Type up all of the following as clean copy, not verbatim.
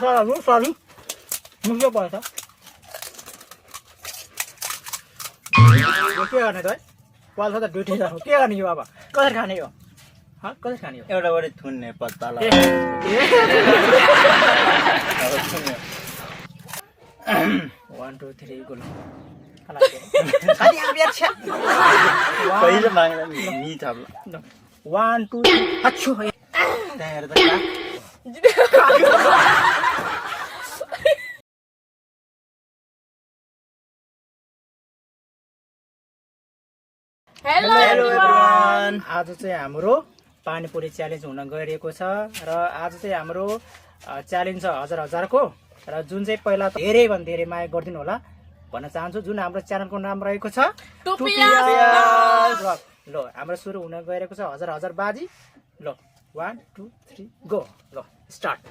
मसालाहरू सरी मुख्य पर्छ यो के गर्ने त है पाल्छ त ड्युटी जानु के गर्ने यो अब कसरी खाने यो कसरी खाने यो एउटा बढी थुन्ने पत्ता ल 1 2 3 गोल खाली अब यार छ्या पहिले माग्दा नि थाप 1 2 अच्छो त्यहाँ हेर त हेलो एभ्रीवन आज चाहिँ हाम्रो पानीपुरी च्यालेन्ज हुन गइरहेको छ र आज चाहिँ हाम्रो च्यालेन्ज छ हजारको र जुन चाहिँ पहिला धेरै भन्दा धेरै माया गरिदिनु होला भन्न चाहन्छु जुन हाम्रो च्यानलको नाम रहेको छ ल हाम्रो सुरु हुन गइरहेको छ हजार बाजी ल 1 2 3 गो ल स्टार्ट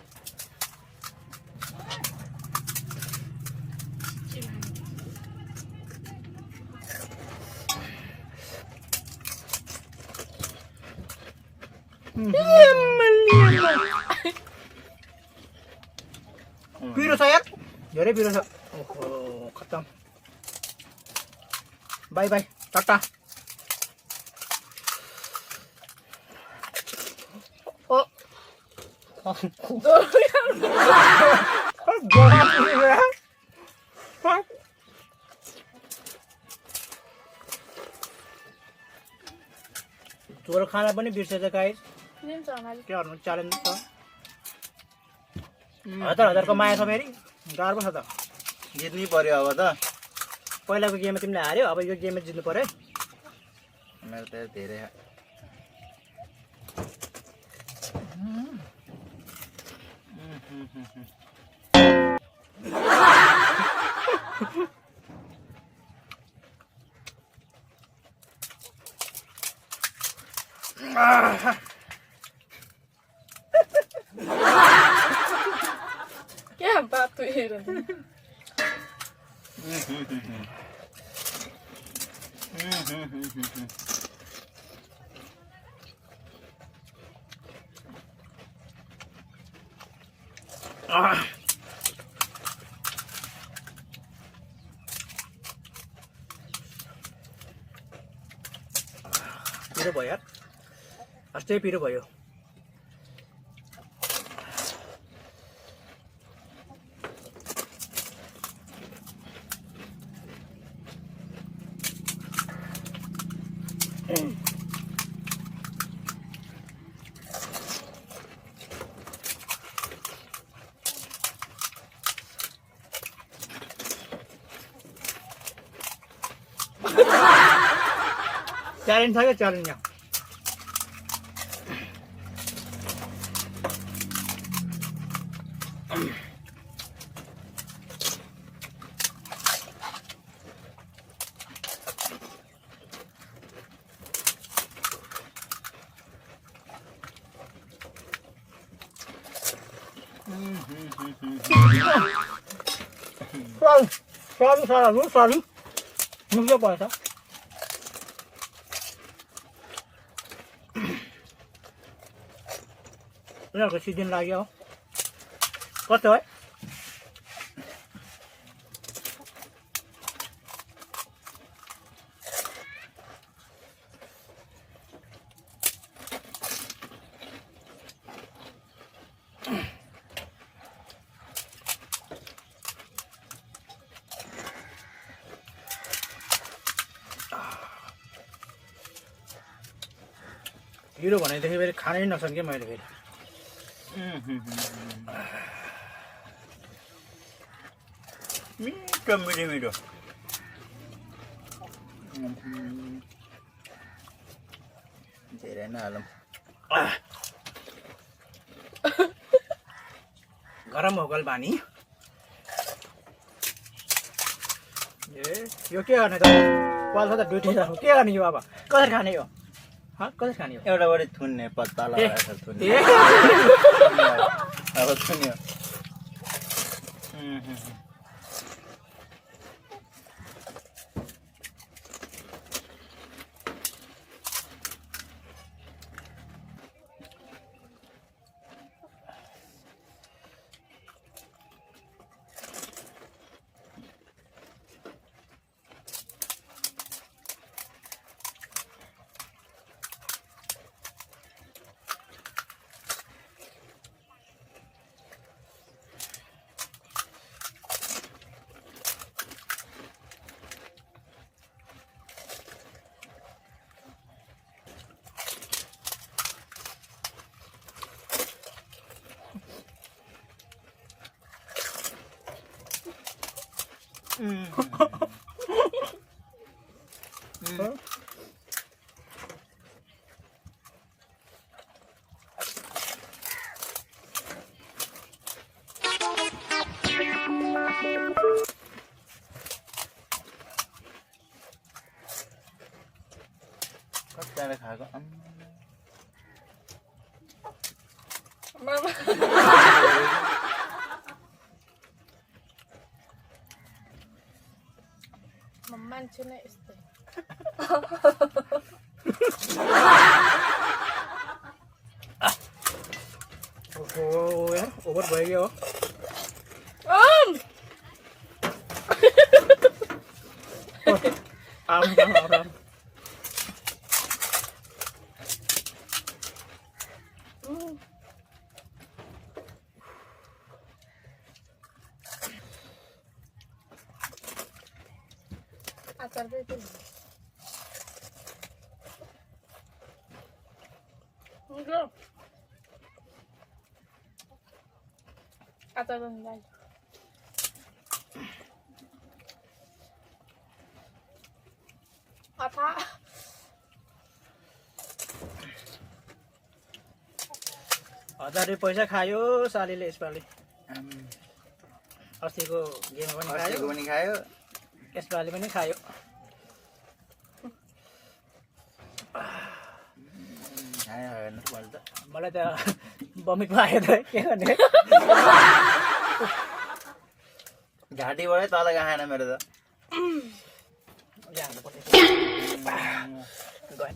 पिरो छ यार धेरै पिरो छ ओहो खत्तम बाई बाई टाटा ओ झोल खाना पनि बिर्सेछ गाइस के गर्नु च्यालेन्ज छ हजारको माया छ फेरि गाह्रो छ त जित्नै पर्यो अब त पहिलाको गेममा तिमीले हार्यो अब यो गेममा जित्नु पर्यो मेरो त धेरै क्या बात तो ये रहा पिरो भयो यार अस्ति पिरो भयो च्यालेन्ज छ क्या च्यालेन्ज यहाँ सरी मुख्य पर्छ उनीहरूको सिजन लाग्यो कस्तो है पिरो भनेदेखि फेरि खानै नसक्ने क्या मैले फेरि मिठो मिठो मिठो धेरै नै हालौँ गरम हो गल बानी ए यो के गर्ने त पाल्छ त ड्युटी जानु के गर्ने यो अब कसरी खाने यो कसरी खाने यो एउटा बढी थुन्ने पत्ता लगाएर थुन्ने अब थुन्यो कतिजना खाएको मामा मान्छे नै यस्तै ओहो यार ओभर भइगयो आम acar itu enggak acar enggak apa 1000 रुपियाँ पैसा खायो सालीले यसपालि अस्तिको गेममा पनि खायो अस्तिको पनि खायो यसपालि पनि खायो खायो हेर्नु पर्छ त मलाई त बमिट भयो त के गर्ने घाँटीबाटै तल खाएन मेरो त यहाँ हाल्नुपर्छ गएँ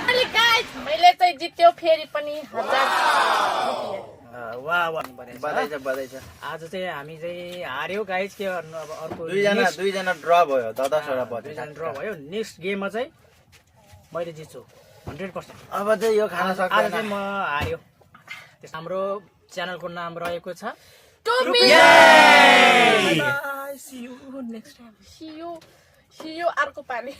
अनि गाइस मैले चाहिँ जित्यो फेरि पनि 1000 रुपैयाँ वाह वाह बधाई छ आज चाहिँ हामी चाहिँ हार्यो गाइज के गर्नु अब अर्को दुईजना ड्र भयो 10-10 वटा दुईजना ड्र भयो नेक्स्ट गेममा चाहिँ मैले जित्छु 100%। अब चाहिँ यो खान आज सक्दैन चाहिँ म हार्यो हाम्रो च्यानलको नाम रहेको छ टोपी Yay! See you next time. See you अर्को पाली